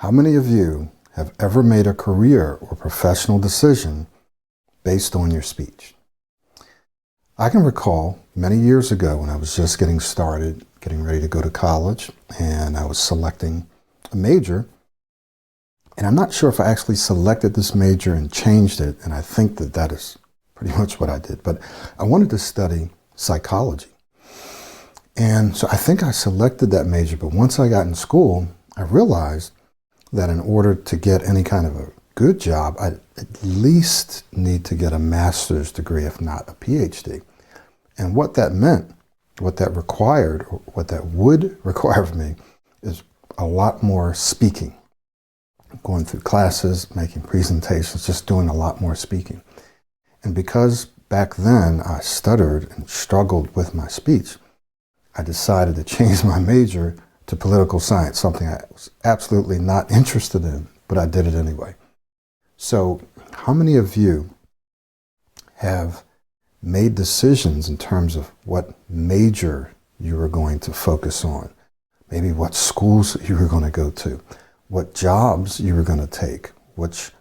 How many of you have ever made a career or professional decision based on your speech? I can recall many years ago when I was just getting started, getting ready to go to college, and I was selecting a major. And I'm not sure if I actually selected this major and changed it, and I think that that is pretty much what I did. But I wanted to study psychology. And so I think I selected that major, but once I got in school, I realized that in order to get any kind of a good job, I at least need to get a master's degree, if not a PhD. And what that meant, what that required, or what that would require of me is a lot more speaking. Going through classes, making presentations, just doing a lot more speaking. And because back then I stuttered and struggled with my speech, I decided to change my major to political science, something I was absolutely not interested in, but I did it anyway. So how many of you have made decisions in terms of what major you were going to focus on? Maybe what schools you were going to go to, what jobs you were going to take, which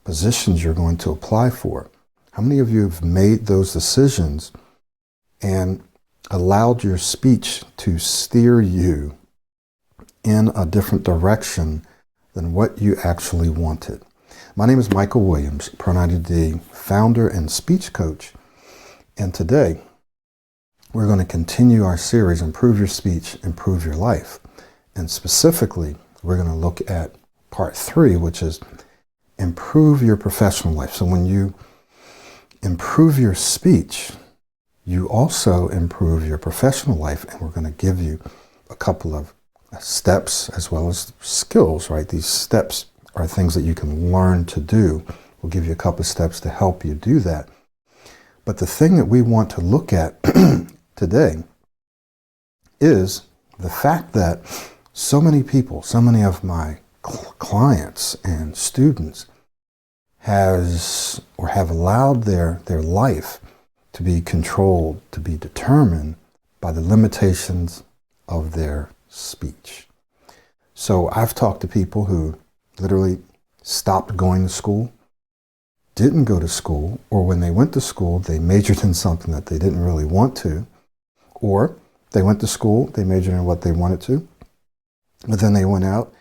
positions you're going to apply for. How many of you have made those decisions and allowed your speech to steer you in a different direction than what you actually wanted? My name is Michael Williams, Pro90D, founder and speech coach. And today, we're going to continue our series, Improve Your Speech, Improve Your Life. And specifically, we're going to look at part 3, which is improve your professional life. So when you improve your speech, you also improve your professional life. And we're going to give you a couple of steps as well as skills, right? These steps are things that you can learn to do. We'll give you a couple of steps to help you do that. But the thing that we want to look at today is the fact that so many people, so many of my clients and students have allowed their life to be controlled, to be determined by the limitations of their speech. So I've talked to people who literally stopped going to school, didn't go to school, or when they went to school, they majored in something that they didn't really want to, or they went to school, they majored in what they wanted to, but then they went out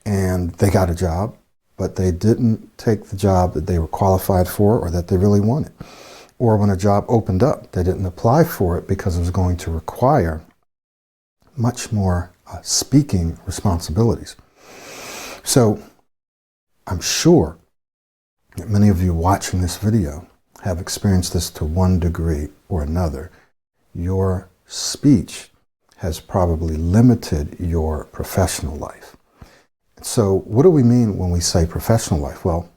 and they got a job, but they didn't take the job that they were qualified for or that they really wanted. Or when a job opened up, they didn't apply for it because it was going to require much more speaking responsibilities. So I'm sure that many of you watching this video have experienced this to one degree or another. Your speech has probably limited your professional life. So what do we mean when we say professional life? Well,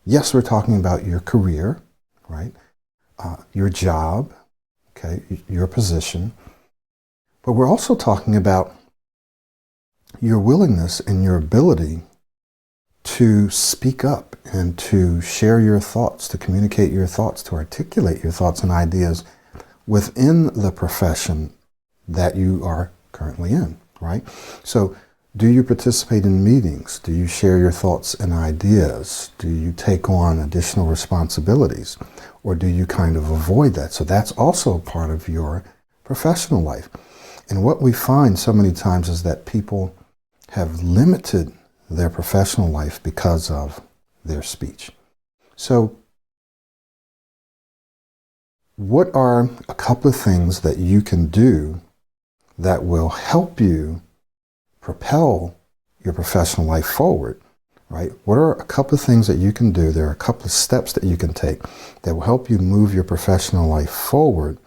yes, we're talking about your career, right? Your job, okay, your position. But we're also talking about your willingness and your ability to speak up and to share your thoughts, to communicate your thoughts, to articulate your thoughts and ideas within the profession that you are currently in, right? So do you participate in meetings? Do you share your thoughts and ideas? Do you take on additional responsibilities? Or do you kind of avoid that? So that's also part of your professional life. And what we find so many times is that people have limited their professional life because of their speech. So what are a couple of things that you can do that will help you propel your professional life forward, right? What are a couple of things that you can do? There are a couple of steps that you can take that will help you move your professional life forward.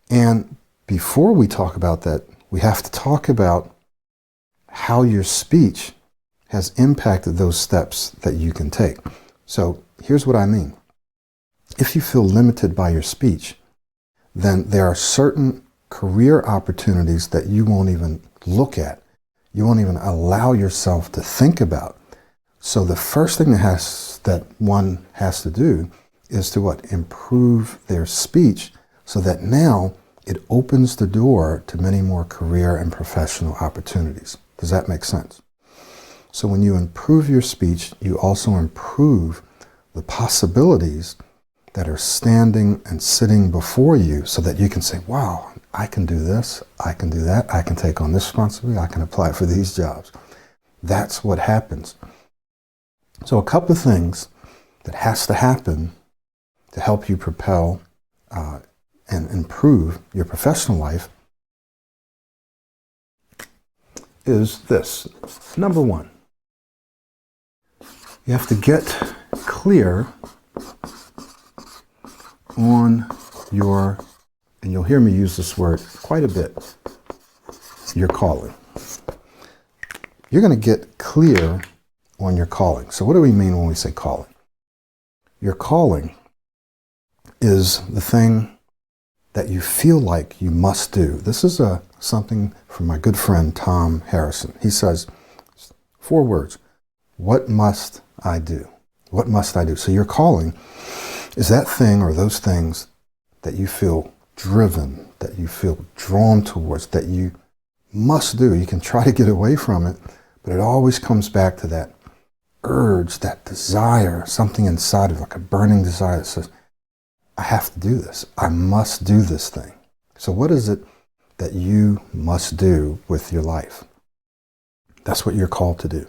And before we talk about that, we have to talk about how your speech has impacted those steps that you can take. So here's what I mean. If you feel limited by your speech, then there are certain career opportunities that you won't even look at. You won't even allow yourself to think about. So the first thing that one has to do is to what? Improve their speech so that now it opens the door to many more career and professional opportunities. Does that make sense? So when you improve your speech, you also improve the possibilities that are standing and sitting before you so that you can say, wow, I can do this, I can do that, I can take on this responsibility, I can apply for these jobs. That's what happens. So a couple of things that has to happen to help you propel and improve your professional life is this. Number one, you have to get clear on your, and you'll hear me use this word quite a bit, your calling. You're going to get clear on your calling. So what do we mean when we say calling? Your calling is the thing that you feel like you must do. This is something from my good friend Tom Harrison. He says, 4 words, what must I do? What must I do? So your calling is that thing or those things that you feel driven, that you feel drawn towards, that you must do. You can try to get away from it, but it always comes back to that urge, that desire, something inside of it, like a burning desire that says, I have to do this. I must do this thing. So what is it that you must do with your life? That's what you're called to do.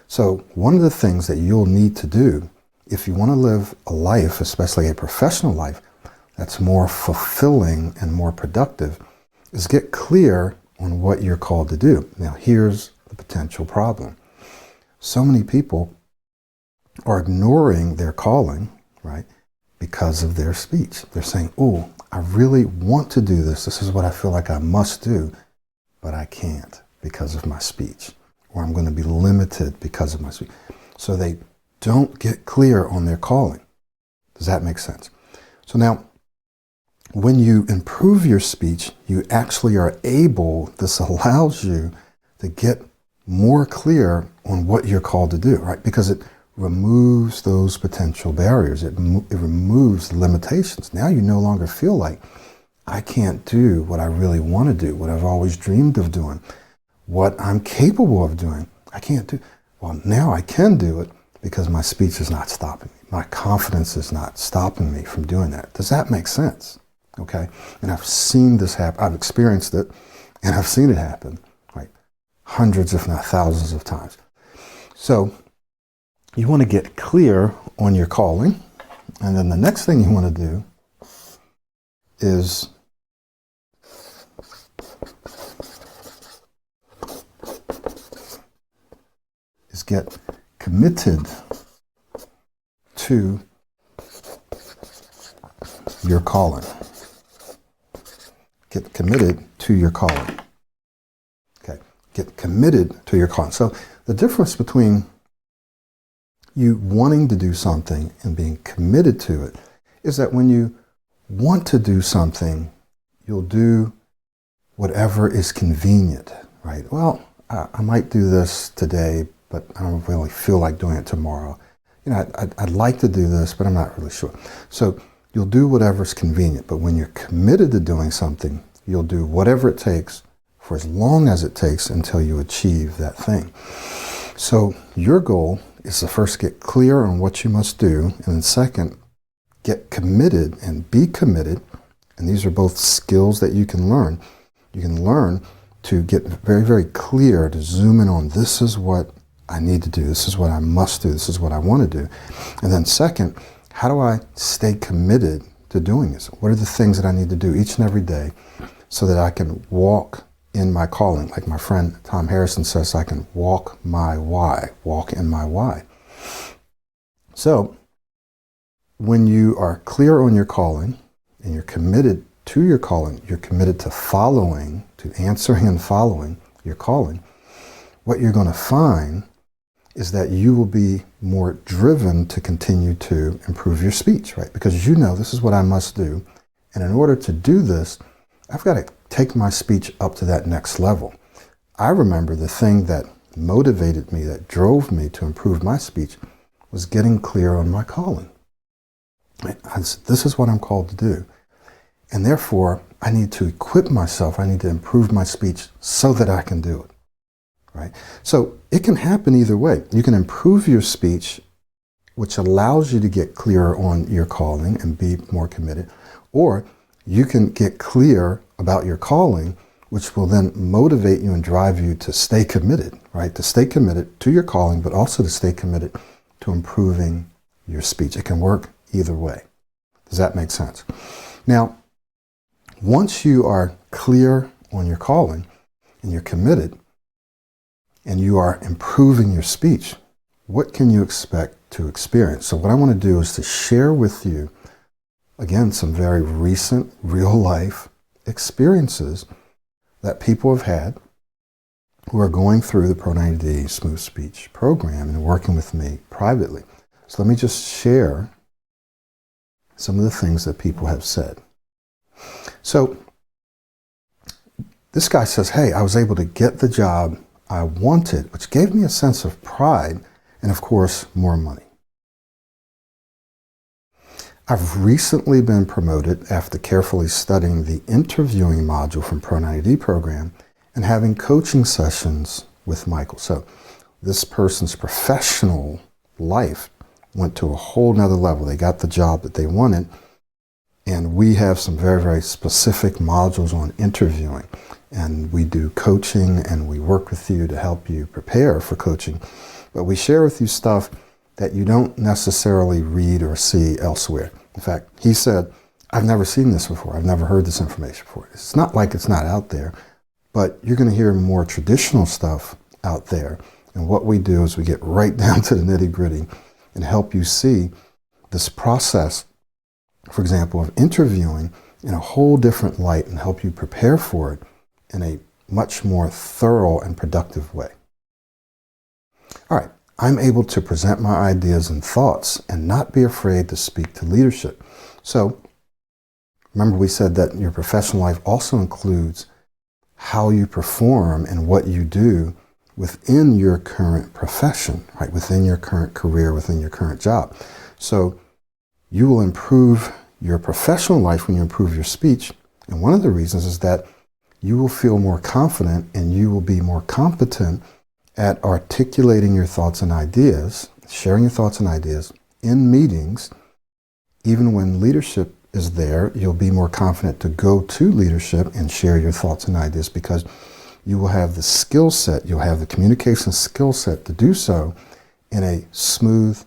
So one of the things that you'll need to do if you want to live a life, especially a professional life, that's more fulfilling and more productive, is get clear on what you're called to do. Now, here's the potential problem. So many people are ignoring their calling, right, because of their speech. They're saying, oh, I really want to do this. This is what I feel like I must do, but I can't because of my speech, or I'm going to be limited because of my speech. So they don't get clear on their calling. Does that make sense? So now, when you improve your speech, you actually are able, this allows you to get more clear on what you're called to do, right? Because it removes those potential barriers. It removes the limitations. Now you no longer feel like, I can't do what I really want to do, what I've always dreamed of doing, what I'm capable of doing. I can't do. Well, now I can do it because my speech is not stopping me. My confidence is not stopping me from doing that. Does that make sense? Okay? And I've seen this happen. I've experienced it, and I've seen it happen, right? Hundreds, if not thousands of times. So you want to get clear on your calling, and then the next thing you want to do is get committed to your calling. Get committed to your calling. Okay, get committed to your calling. So the difference between you wanting to do something and being committed to it is that when you want to do something, you'll do whatever is convenient, right? Well, I might do this today, but I don't really feel like doing it tomorrow. You know, I'd like to do this, but I'm not really sure. So you'll do whatever's convenient, but when you're committed to doing something, you'll do whatever it takes for as long as it takes until you achieve that thing. So your goal is to first get clear on what you must do, and then second, get committed and be committed. And these are both skills that you can learn. You can learn to get very, very clear, to zoom in on this is what I need to do, this is what I must do, this is what I want to do. And then second, how do I stay committed to doing this? What are the things that I need to do each and every day so that I can walk in my calling? Like my friend Tom Harrison says, I can walk my why, walk in my why. So when you are clear on your calling and you're committed to your calling, you're committed to following, to answering and following your calling, what you're going to find is that you will be more driven to continue to improve your speech, right? Because you know this is what I must do. And in order to do this, I've got to take my speech up to that next level. I remember the thing that motivated me, that drove me to improve my speech, was getting clear on my calling. I said, this is what I'm called to do. And therefore, I need to equip myself. I need to improve my speech so that I can do it. right? So it can happen either way. You can improve your speech, which allows you to get clearer on your calling and be more committed, or you can get clear about your calling, which will then motivate you and drive you to stay committed, right? To stay committed to your calling, but also to stay committed to improving your speech. It can work either way. Does that make sense? Now, once you are clear on your calling and you're committed and you are improving your speech, what can you expect to experience? So what I want to do is to share with you, again, some very recent real life experiences that people have had who are going through the Pro 90D Smooth Speech program and working with me privately. So let me just share some of the things that people have said. So this guy says, hey, I was able to get the job I wanted, which gave me a sense of pride and, of course, more money. I've recently been promoted after carefully studying the interviewing module from Pro 90D program and having coaching sessions with Michael. So this person's professional life went to a whole nother level. They got the job that they wanted, and we have some very, very specific modules on interviewing. And we do coaching and we work with you to help you prepare for coaching. But we share with you stuff that you don't necessarily read or see elsewhere. In fact, he said, I've never seen this before. I've never heard this information before. It's not like it's not out there, but you're going to hear more traditional stuff out there. And what we do is we get right down to the nitty-gritty and help you see this process, for example, of interviewing in a whole different light and help you prepare for it in a much more thorough and productive way. All right, I'm able to present my ideas and thoughts and not be afraid to speak to leadership. So remember, we said that your professional life also includes how you perform and what you do within your current profession, right? Within your current career, within your current job. So you will improve your professional life when you improve your speech. And one of the reasons is that you will feel more confident and you will be more competent at articulating your thoughts and ideas, sharing your thoughts and ideas in meetings. Even when leadership is there, you'll be more confident to go to leadership and share your thoughts and ideas because you will have the skill set, you'll have the communication skill set to do so in a smooth,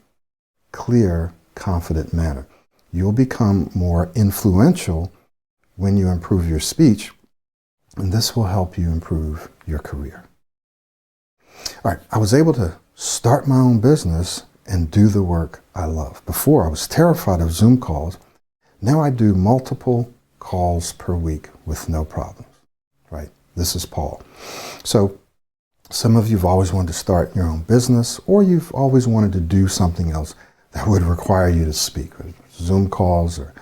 clear, confident manner. You'll become more influential when you improve your speech, and this will help you improve your career. All right, I was able to start my own business and do the work I love. Before, I was terrified of Zoom calls. Now I do multiple calls per week with no problems, right? This is Paul. So some of you have always wanted to start your own business, or you've always wanted to do something else that would require you to speak, right? Zoom calls or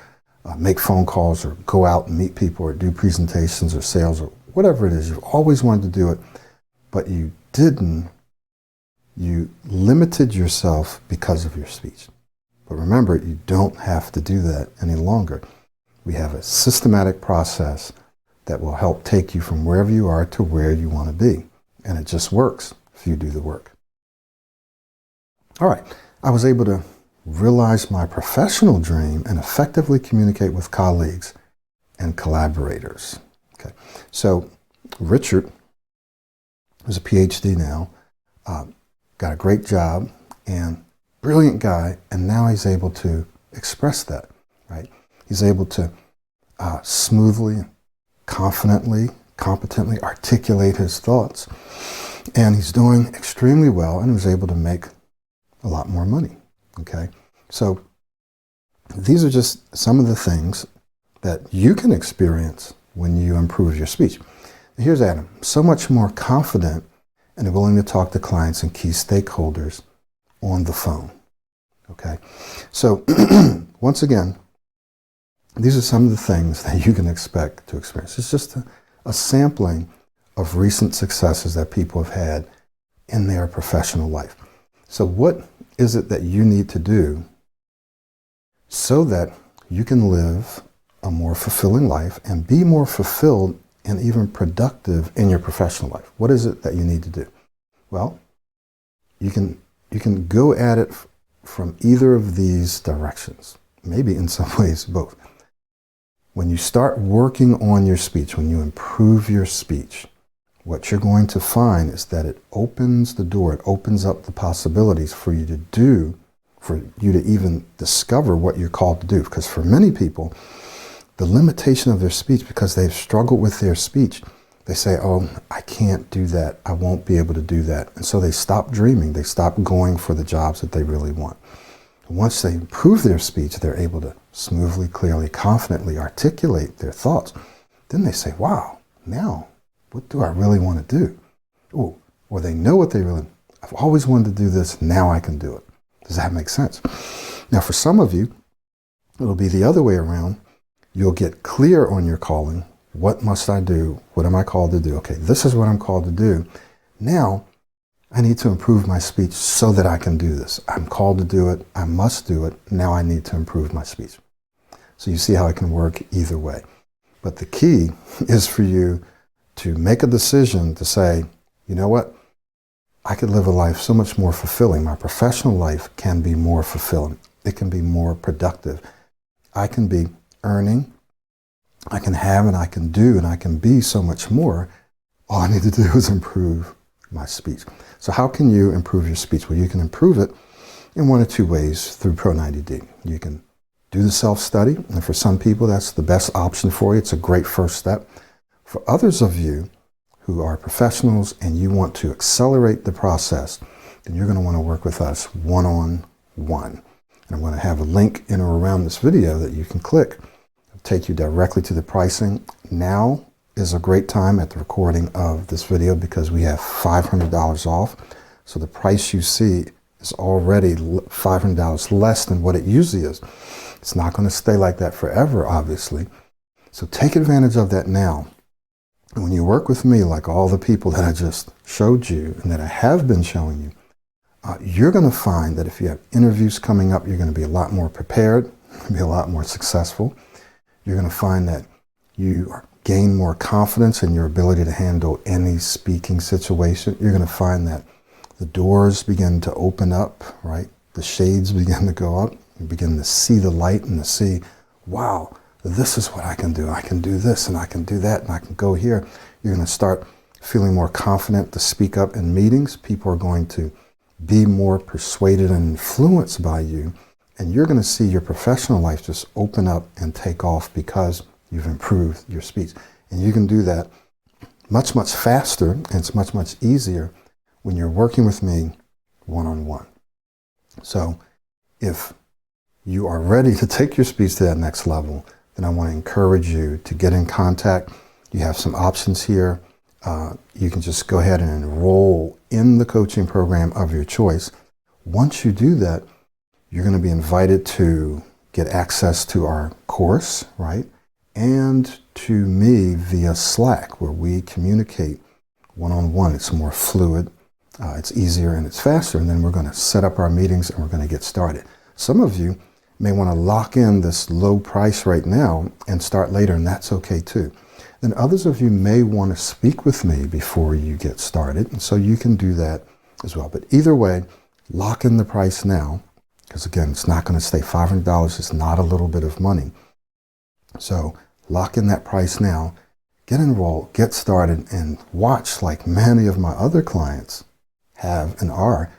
make phone calls or go out and meet people or do presentations or sales or whatever it is. You've always wanted to do it, but you didn't. You limited yourself because of your speech. But remember, you don't have to do that any longer. We have a systematic process that will help take you from wherever you are to where you want to be. And it just works if you do the work. All right, I was able to realize my professional dream and effectively communicate with colleagues and collaborators. Okay, so Richard, who's a PhD now, got a great job and brilliant guy, and now he's able to express that, right? He's able to smoothly, confidently, competently articulate his thoughts, and he's doing extremely well and was able to make a lot more money, okay? So these are just some of the things that you can experience when you improve your speech. Here's Adam, so much more confident and willing to talk to clients and key stakeholders on the phone, okay? So once again, these are some of the things that you can expect to experience. It's just a sampling of recent successes that people have had in their professional life. So what is it that you need to do so that you can live a more fulfilling life and be more fulfilled and even productive in your professional life? What is it that you need to do? Well, you can go at it from either of these directions, maybe in some ways both. When you start working on your speech, when you improve your speech, what you're going to find is that it opens the door, it opens up the possibilities for you to do, for you to even discover what you're called to do. Because for many people, the limitation of their speech, because they've struggled with their speech, they say, oh, I can't do that, I won't be able to do that. And so they stop dreaming, they stop going for the jobs that they really want. Once they improve their speech, they're able to smoothly, clearly, confidently articulate their thoughts. Then they say, wow, now, what do I really want to do? Ooh, or they know what they really, I've always wanted to do this, now I can do it. Does that make sense? Now, for some of you, it'll be the other way around. You'll get clear on your calling. What must I do? What am I called to do? Okay, this is what I'm called to do. Now, I need to improve my speech so that I can do this. I'm called to do it. I must do it. Now I need to improve my speech. So you see how it can work either way. But the key is for you to make a decision to say, you know what? I could live a life so much more fulfilling. My professional life can be more fulfilling. It can be more productive. I can be earning. I can have and I can do and I can be so much more. All I need to do is improve my speech. So how can you improve your speech? Well, you can improve it in one or two ways through Pro90D. You can do the self-study, and for some people, that's the best option for you. It's a great first step. For others of you who are professionals and you want to accelerate the process, then you're going to want to work with us one-on-one. And I'm going to have a link in or around this video that you can click. It'll take you directly to the pricing. Now is a great time at the recording of this video because we have $500 off. So the price you see is already $500 less than what it usually is. It's not going to stay like that forever, obviously. So take advantage of that now. And when you work with me, like all the people that I just showed you and that I have been showing you, you're going to find that if you have interviews coming up, you're going to be a lot more prepared, be a lot more successful. You're going to find that you gain more confidence in your ability to handle any speaking situation. You're going to find that the doors begin to open up, right? The shades begin to go up. You begin to see the light and to see, wow, this is what I can do. I can do this and I can do that and I can go here. You're going to start feeling more confident to speak up in meetings. People are going to be more persuaded and influenced by you. And you're going to see your professional life just open up and take off because you've improved your speech. And you can do that much, much faster, and it's much, much easier when you're working with me one-on-one. So if you are ready to take your speech to that next level, then I want to encourage you to get in contact. You have some options here. You can just go ahead and enroll in the coaching program of your choice. Once you do that, you're going to be invited to get access to our course, right? And to me via Slack, where we communicate one-on-one. It's more fluid, it's easier, and it's faster. And then we're going to set up our meetings and we're going to get started. Some of you may want to lock in this low price right now and start later, and that's okay too. Then others of you may want to speak with me before you get started, and so you can do that as well. But either way, lock in the price now, because again, it's not going to stay $500. It's not a little bit of money. So lock in that price now, get enrolled, get started, and watch like many of my other clients have and are,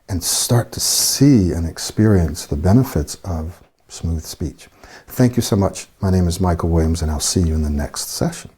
and start to see and experience the benefits of smooth speech. Thank you so much. My name is Michael Williams, and I'll see you in the next session.